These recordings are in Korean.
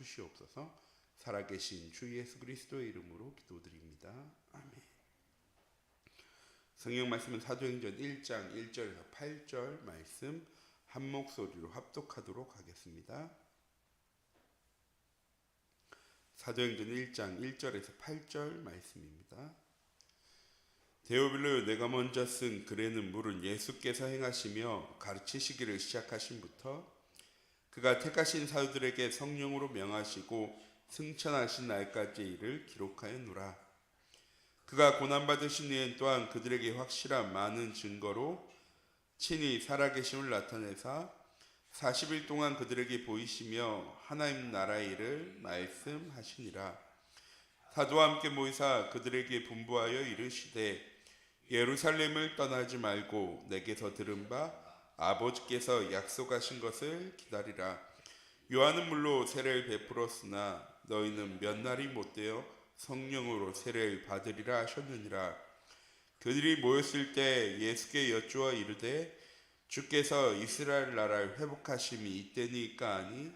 주시옵소서. 살아계신 주 예수 그리스도의 이름으로 기도드립니다. 아멘. 성경 말씀은 사도행전 1장 1절에서 8절 말씀 한 목소리로 합독하도록 하겠습니다. 사도행전 1장 1절에서 8절 말씀입니다. 데오빌로여, 내가 먼저 쓴 글에는 물은 예수께서 행하시며 가르치시기를 시작하신부터 그가 택하신 사도들에게 성령으로 명하시고 승천하신 날까지의 일을 기록하였노라. 그가 고난받으신 후엔 또한 그들에게 확실한 많은 증거로 친히 살아계심을 나타내사 40일 동안 그들에게 보이시며 하나님 나라의 일을 말씀하시니라. 사도와 함께 모이사 그들에게 분부하여 이르시되 예루살렘을 떠나지 말고 내게서 들은 바 아버지께서 약속하신 것을 기다리라. 요한은 물로 세례를 베풀었으나 너희는 몇 날이 못되어 성령으로 세례를 받으리라 하셨느니라. 그들이 모였을 때 예수께 여쭈어 이르되 주께서 이스라엘 나라를 회복하심이 이때니까 하니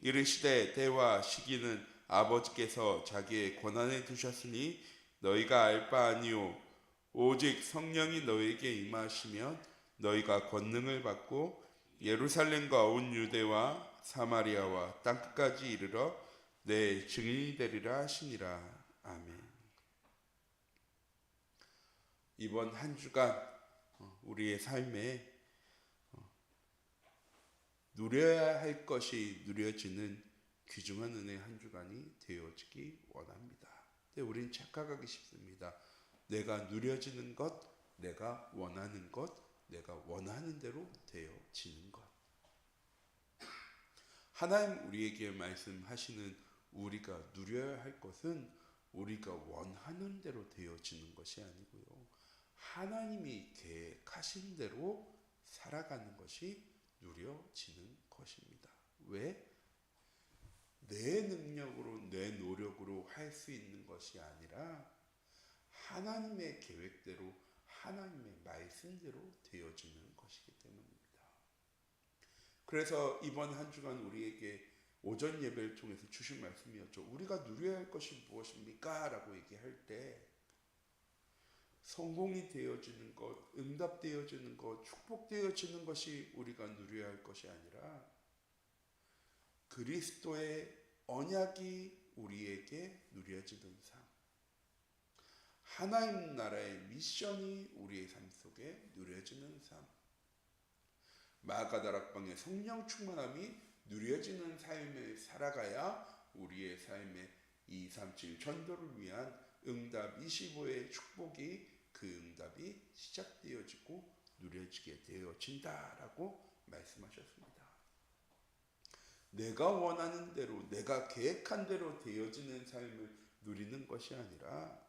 이르시되 때와 시기는 아버지께서 자기의 권한에 두셨으니 너희가 알 바 아니요 오직 성령이 너희에게 임하시면 너희가 권능을 받고 예루살렘과 온 유대와 사마리아와 땅끝까지 이르러 내 증인이 되리라 하시니라. 아멘. 이번 한 주간 우리의 삶에 누려야 할 것이 누려지는 귀중한 은혜의 한 주간이 되어지기 원합니다. 근데 우린 착각하기 쉽습니다. 내가 누려지는 것, 내가 원하는 것, 내가 원하는 대로 되어지는 것. 하나님 우리에게 말씀하시는 우리가 누려야 할 것은 우리가 원하는 대로 되어지는 것이 아니고요, 하나님이 계획하신 대로 살아가는 것이 누려지는 것입니다. 왜? 내 능력으로, 내 노력으로 할 수 있는 것이 아니라 하나님의 계획대로, 하나님의 말씀대로 되어지는 것이기 때문입니다. 그래서 이번 한 주간 우리에게 오전 예배를 통해서 주신 말씀이었죠. 우리가 누려야 할 것이 무엇입니까? 라고 얘기할 때 성공이 되어지는 것, 응답되어지는 것, 축복되어지는 것이 우리가 누려야 할 것이 아니라 그리스도의 언약이 우리에게 누려지는 삶, 하나님 나라의 미션이 우리의 삶 속에 누려지는 삶, 마가다락방의 성령 충만함이 누려지는 삶을 살아가야 우리의 삶의 237 전도를 위한 응답 25의 축복이, 그 응답이 시작되어지고 누려지게 되어진다라고 말씀하셨습니다. 내가 원하는 대로, 내가 계획한 대로 되어지는 삶을 누리는 것이 아니라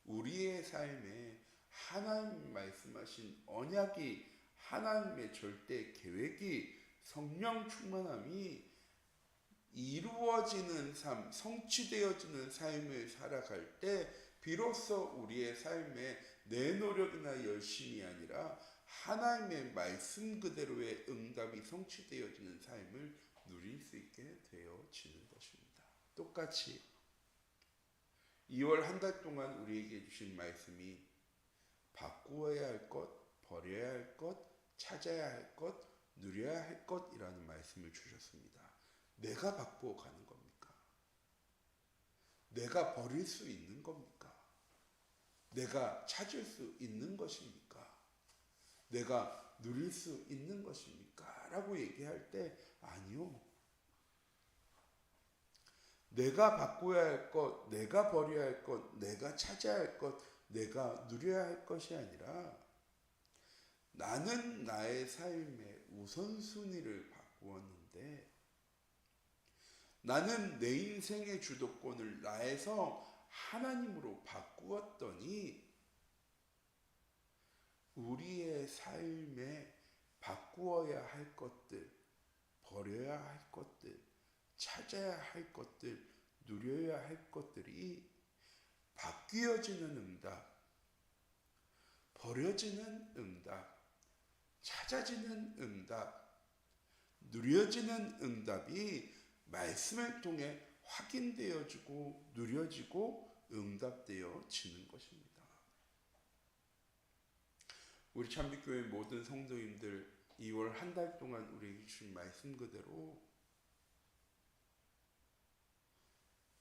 우리의 삶에 하나님 말씀하신 언약이, 하나님의 절대 계획이, 성령 충만함이 이루어지는 삶, 성취되어지는 삶을 살아갈 때 비로소 우리의 삶에 내 노력이나 열심이 아니라 하나님의 말씀 그대로의 응답이 성취되어지는 삶을 누릴 수 있게 되어지는 것입니다. 똑같이 2월 한 달 동안 우리에게 주신 말씀이 바꾸어야 할 것, 버려야 할 것, 찾아야 할 것, 누려야 할 것이라는 말씀을 주셨습니다. 내가 바꾸어 가는 겁니까? 내가 버릴 수 있는 겁니까? 내가 찾을 수 있는 것입니까? 내가 누릴 수 있는 것입니까? 라고 얘기할 때 아니요. 내가 바꿔야 할 것, 내가 버려야 할 것, 내가 찾아야 할 것, 내가 누려야 할 것이 아니라 나는 나의 삶의 우선순위를 바꾸었는데, 나는 내 인생의 주도권을 나에서 하나님으로 바꾸었더니 우리의 삶에 바꾸어야 할 것들, 버려야 할 것들, 찾아야 할 것들, 누려야 할 것들이 바뀌어지는 응답, 버려지는 응답, 찾아지는 응답, 누려지는 응답이 말씀을 통해 확인되어지고 누려지고 응답되어지는 것입니다. 우리 참빛교회 모든 성도님들 2월 한 달 동안 우리에게 주신 말씀 그대로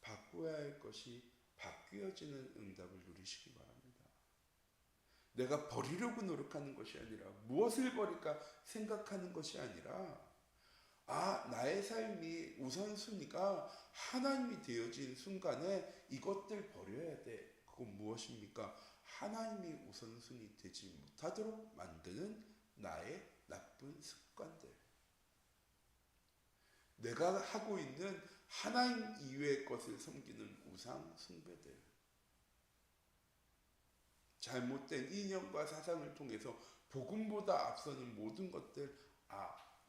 바꾸어야 할 것이 바뀌어지는 응답을 누리시기 바랍니다. 내가 버리려고 노력하는 것이 아니라 무엇을 버릴까 생각하는 것이 아니라 나의 삶이 우선순위가 하나님이 되어진 순간에 이것들 버려야 돼. 그건 무엇입니까? 하나님이 우선순위 되지 못하도록 만드는 나의 나쁜 습관들. 내가 하고 있는 하나님 이외의 것을 섬기는 우상 숭배들. 잘못된 이념과 사상을 통해서 복음보다 앞서는 모든 것들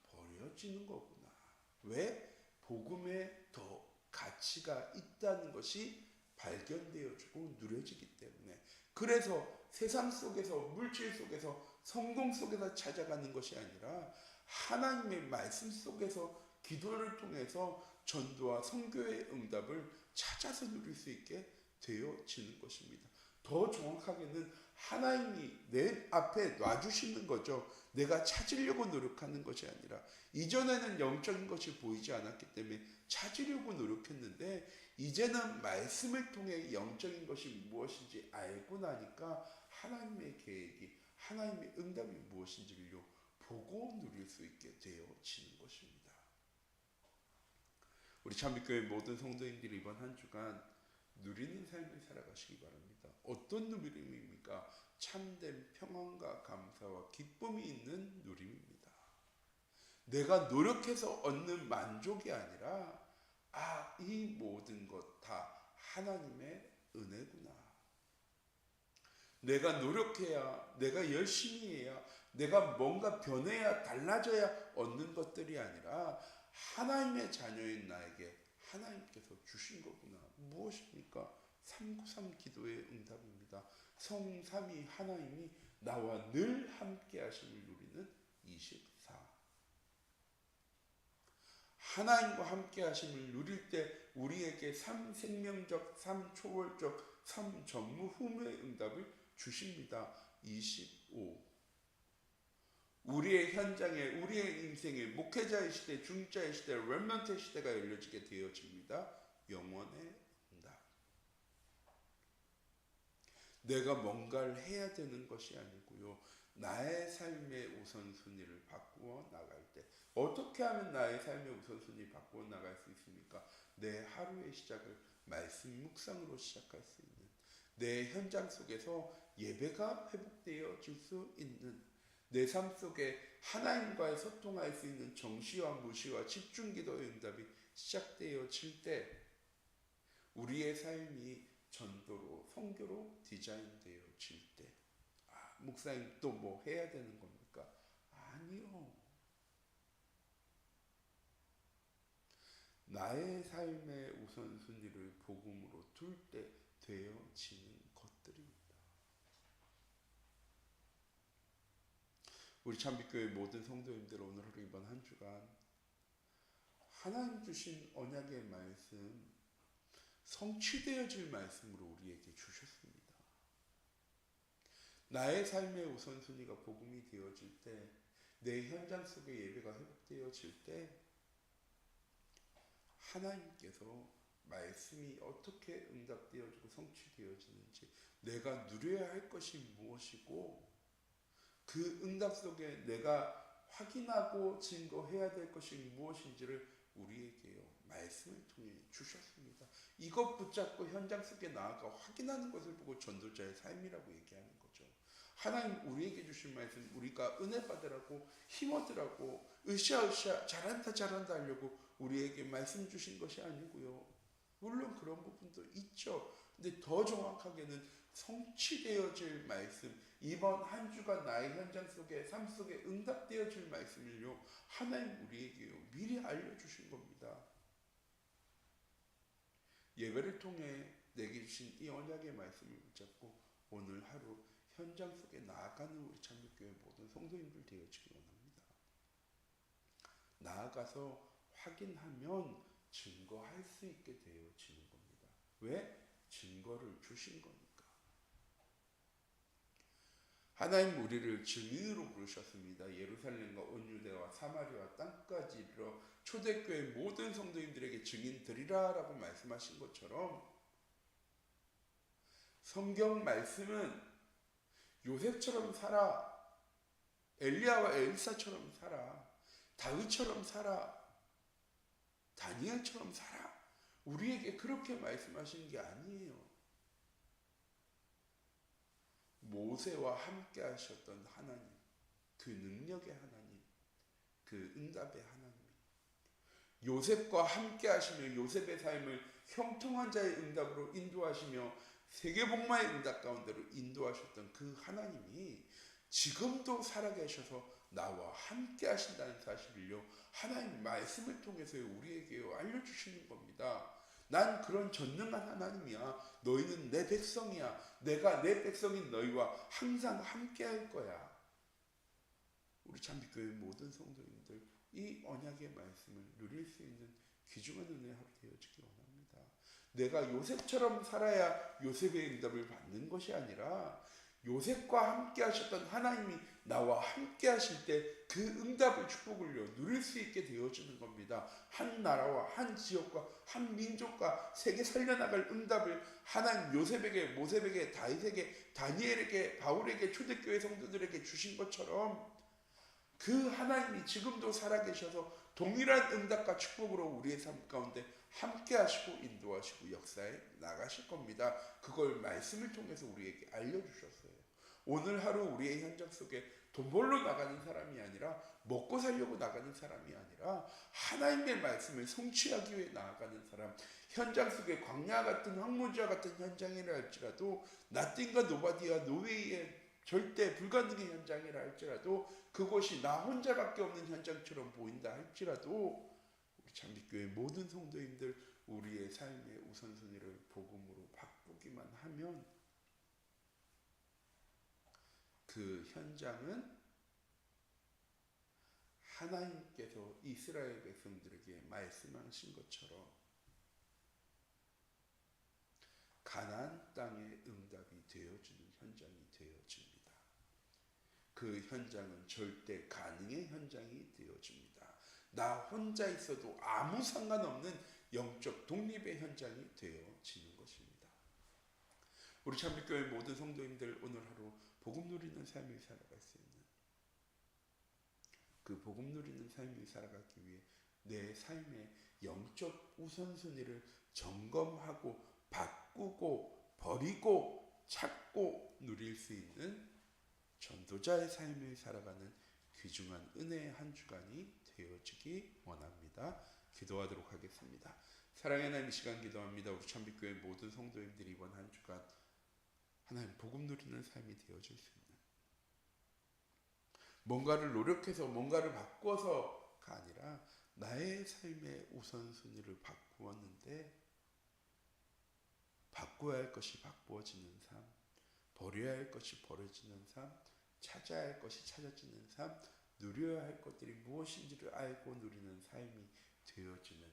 버려지는 거구나. 왜? 복음에 더 가치가 있다는 것이 발견되어지고 누려지기 때문에. 그래서 세상 속에서 물질 속에서 성공 속에서 찾아가는 것이 아니라 하나님의 말씀 속에서 기도를 통해서 전도와 선교의 응답을 찾아서 누릴 수 있게 되어지는 것입니다. 더 정확하게는 하나님이 내 앞에 놔주시는 거죠. 내가 찾으려고 노력하는 것이 아니라. 이전에는 영적인 것이 보이지 않았기 때문에 찾으려고 노력했는데 이제는 말씀을 통해 영적인 것이 무엇인지 알고 나니까 하나님의 계획이, 하나님의 응답이 무엇인지를 보고 누릴 수 있게 되어지는 것입니다. 우리 참빛교회 모든 성도님들이 이번 한 주간 누리는 삶을 살아가시기 바랍니다. 어떤 누림입니까? 참된 평안과 감사와 기쁨이 있는 누림입니다. 내가 노력해서 얻는 만족이 아니라 이 모든 것 다 하나님의 은혜구나. 내가 노력해야, 내가 열심히 해야, 내가 뭔가 변해야, 달라져야 얻는 것들이 아니라 하나님의 자녀인 나에게 하나님께서 주신 거구나. 무엇입니까? 393 기도의 응답입니다. 성삼위 하나님이 나와 늘 함께 하심을 누리는 24. 하나님과 함께 하심을 누릴 때 우리에게 3생명적, 3초월적, 3전무후무의 응답을 주십니다. 25. 우리의 현장에, 우리의 인생에 목회자의 시대, 중자의 시대, 렘넌트의 시대가 열려지게 되어집니다. 영원의 응답. 내가 뭔가를 해야 되는 것이 아니고요. 나의 삶의 우선순위를 바꾸어 나갈 때 어떻게 하면 나의 삶의 우선순위를 바꾸어 나갈 수 있습니까? 내 하루의 시작을 말씀 묵상으로 시작할 수 있는, 내 현장 속에서 예배가 회복되어질 수 있는, 내 삶 속에 하나님과의 소통할 수 있는 정시와 무시와 집중기도의 응답이 시작되어질 때 우리의 삶이 전도로, 선교로 디자인되어질 때 목사님 또 뭐 해야 되는 겁니까? 아니요. 나의 삶의 우선순위를 복음으로 둘 때 되어지는 것들입니다. 우리 참빛교회 모든 성도님들 오늘 하루 이번 한 주간 하나님 주신 언약의 말씀, 성취되어질 말씀으로 우리에게 주셨습니다. 나의 삶의 우선순위가 복음이 되어질 때, 내 현장 속의 예배가 회복되어질 때 하나님께서 말씀이 어떻게 응답되어지고 성취되어지는지, 내가 누려야 할 것이 무엇이고 그 응답 속에 내가 확인하고 증거해야 될 것이 무엇인지를 우리에게요 말씀을 통해 주셨습니다. 이것 붙잡고 현장 속에 나아가 확인하는 것을 보고 전도자의 삶이라고 얘기하는 거죠. 하나님 우리에게 주신 말씀, 우리가 은혜 받으라고 힘 얻으라고 으쌰으쌰 잘한다 하려고 우리에게 말씀 주신 것이 아니고요. 물론 그런 부분도 있죠. 근데 더 정확하게는 성취되어질 말씀, 이번 한 주간 나의 현장 속에, 삶 속에 응답되어질 말씀을요 하나님 우리에게요 미리 알려주신 겁니다. 예배를 통해 내게 주신 이 언약의 말씀을 붙잡고 오늘 하루 현장 속에 나아가는 우리 참빛교회 모든 성도님들 되어지기 원합니다. 나아가서 확인하면 증거할 수 있게 되어지는 겁니다. 왜? 증거를 주신 거니까. 하나님 우리를 증인으로 부르셨습니다. 예루살렘과 온 유대와 사마리아 땅까지 이르러 초대교회 모든 성도인들에게 증인 되리라 라고 말씀하신 것처럼 성경 말씀은 요셉처럼 살아, 엘리야와 엘사처럼 살아, 다윗처럼 살아, 다니엘처럼 살아, 우리에게 그렇게 말씀하시는 게 아니에요. 모세와 함께 하셨던 하나님, 그 능력의 하나님, 그 응답의 하나님, 요셉과 함께 하시며 요셉의 삶을 형통한 자의 응답으로 인도하시며 세계복마의 응답 가운데로 인도하셨던 그 하나님이 지금도 살아계셔서 나와 함께 하신다는 사실을요, 하나님 말씀을 통해서 우리에게 알려주시는 겁니다. 난 그런 전능한 하나님이야. 너희는 내 백성이야. 내가 내 백성인 너희와 항상 함께 할 거야. 우리 참빛교회 모든 성도님들, 이 언약의 말씀을 누릴 수 있는 귀중한 은혜 하루 되어지기 원합니다. 내가 요셉처럼 살아야 요셉의 응답을 받는 것이 아니라 요셉과 함께 하셨던 하나님이 나와 함께 하실 때 그 응답의 축복을요 누릴 수 있게 되어지는 겁니다. 한 나라와 한 지역과 한 민족과 세계 살려나갈 응답을 하나님 요셉에게, 모세에게, 다윗에게, 다니엘에게, 바울에게, 초대교회 성도들에게 주신 것처럼 그 하나님이 지금도 살아계셔서 동일한 응답과 축복으로 우리의 삶 가운데 함께 하시고 인도하시고 역사에 나가실 겁니다. 그걸 말씀을 통해서 우리에게 알려주셨어요. 오늘 하루 우리의 현장 속에 돈 벌러 나가는 사람이 아니라 먹고 살려고 나가는 사람이 아니라 하나님의 말씀을 성취하기 위해 나아가는 사람, 현장 속에 광야 같은 황무지와 같은 현장이라 할지라도 나띵과 노바디와 노웨이의 절대 불가능의 현장이라 할지라도 그곳이 나 혼자밖에 없는 현장처럼 보인다 할지라도 우리 참빛교회 모든 성도님들 우리의 삶의 우선순위를 복음으로 바꾸기만 하면 그 현장은 하나님께서 이스라엘 백성들에게 말씀하신 것처럼 가나안 땅의 응답이 되어지는 현장이 되어집니다. 그 현장은 절대 가능의 현장이 되어집니다. 나 혼자 있어도 아무 상관없는 영적 독립의 현장이 되어지는 것입니다. 우리 참빛교회 모든 성도님들 오늘 하루 복음 누리는 삶을 살아갈 수 있는 그 복음 누리는 삶을 살아가기 위해 내 삶의 영적 우선순위를 점검하고 바꾸고 버리고 찾고 누릴 수 있는 전도자의 삶을 살아가는 귀중한 은혜의 한 주간이 되어지기 원합니다. 기도하도록 하겠습니다. 사랑의 하나님, 이 시간 기도합니다. 우리 참빛교회 모든 성도님들이 이번 한 주간 하나님 복음 누리는 삶이 되어질 수 있는 뭔가를 노력해서 뭔가를 바꿔서가 아니라 나의 삶의 우선순위를 바꾸었는데 바꿔야 할 것이 바꾸어지는 삶, 버려야 할 것이 버려지는 삶, 찾아야 할 것이 찾아지는 삶, 누려야 할 것들이 무엇인지를 알고 누리는 삶이 되어지는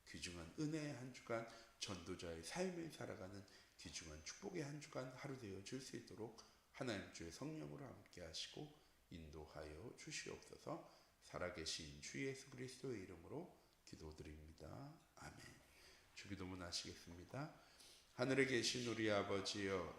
귀중한 은혜의 한 주간, 전도자의 삶을 살아가는 귀중한 축복의 한 주간 하루 되어질 수 있도록 하나님 주의 성령으로 함께 하시고 인도하여 주시옵소서. 살아계신 주 예수 그리스도의 이름으로 기도드립니다. 아멘. 주기도문 하시겠습니다. 하늘에 계신 우리 아버지여,